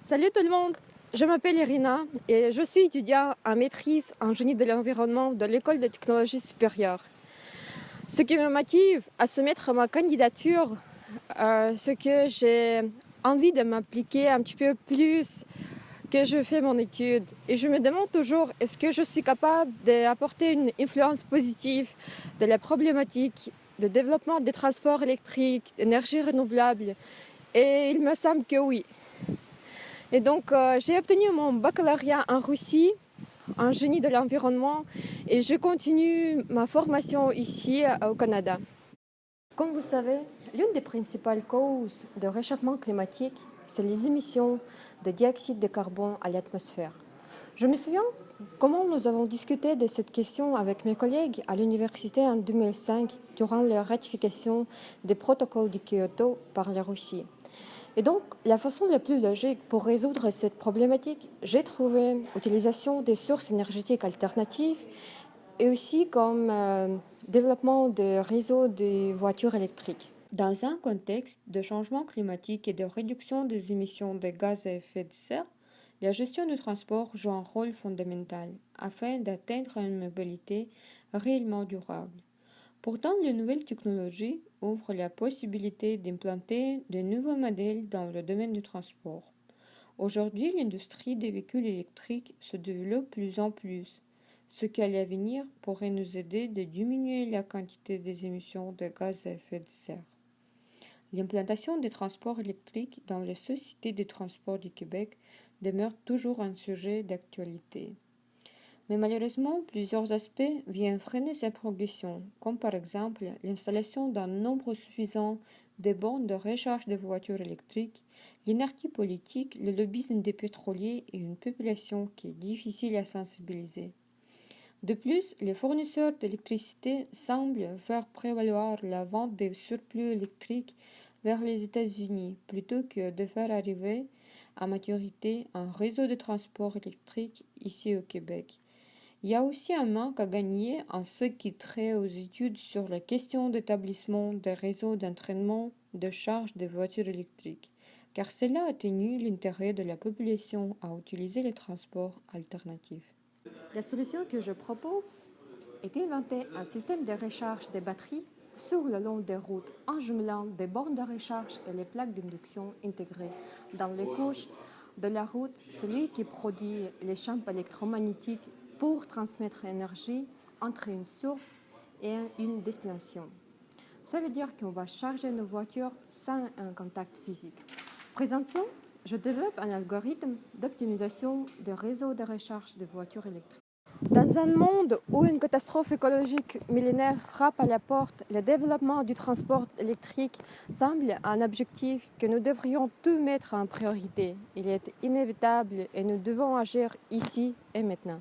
Salut tout le monde, je m'appelle Irina et je suis étudiante en maîtrise en génie de l'environnement de l'École de technologie supérieure. Ce qui me motive à soumettre ma candidature, c'est que j'ai envie de m'impliquer un petit peu plus que je fais mon étude. Et je me demande toujours, est-ce que je suis capable d'apporter une influence positive de la problématique de développement des transports électriques, d'énergie renouvelable. Et il me semble que oui. Et donc, j'ai obtenu mon baccalauréat en Russie, en génie de l'environnement, et je continue ma formation ici au Canada. Comme vous savez, l'une des principales causes de réchauffement climatique, c'est les émissions de dioxyde de carbone à l'atmosphère. Je me souviens comment nous avons discuté de cette question avec mes collègues à l'université en 2005 durant la ratification des protocoles de Kyoto par la Russie. Et donc, la façon la plus logique pour résoudre cette problématique, j'ai trouvé l'utilisation des sources énergétiques alternatives et aussi comme développement de réseaux de voitures électriques. Dans un contexte de changement climatique et de réduction des émissions de gaz à effet de serre, la gestion du transport joue un rôle fondamental afin d'atteindre une mobilité réellement durable. Pourtant, les nouvelles technologies ouvrent la possibilité d'implanter de nouveaux modèles dans le domaine du transport. Aujourd'hui, l'industrie des véhicules électriques se développe plus en plus, ce qui à l'avenir pourrait nous aider à diminuer la quantité des émissions de gaz à effet de serre. L'implantation des transports électriques dans les sociétés de transport du Québec demeure toujours un sujet d'actualité. Mais malheureusement, plusieurs aspects viennent freiner cette progression, comme par exemple l'installation d'un nombre suffisant de bornes de recharge de voitures électriques, l'inertie politique, le lobbyisme des pétroliers et une population qui est difficile à sensibiliser. De plus, les fournisseurs d'électricité semblent faire prévaloir la vente des surplus électriques vers les États-Unis plutôt que de faire arriver à maturité un réseau de transport électrique ici au Québec. Il y a aussi un manque à gagner en ce qui trait aux études sur la question d'établissement des réseaux d'entraînement de charge des voitures électriques, car cela atténue l'intérêt de la population à utiliser les transports alternatifs. La solution que je propose est d'inventer un système de recharge des batteries sur le long des routes en jumelant des bornes de recharge et les plaques d'induction intégrées dans les couches de la route, celui qui produit les champs électromagnétiques pour transmettre l'énergie entre une source et une destination. Ça veut dire qu'on va charger nos voitures sans un contact physique. Présentement, je développe un algorithme d'optimisation des réseaux de recharge de voitures électriques. Dans un monde où une catastrophe écologique millénaire frappe à la porte, le développement du transport électrique semble un objectif que nous devrions tous mettre en priorité. Il est inévitable et nous devons agir ici et maintenant.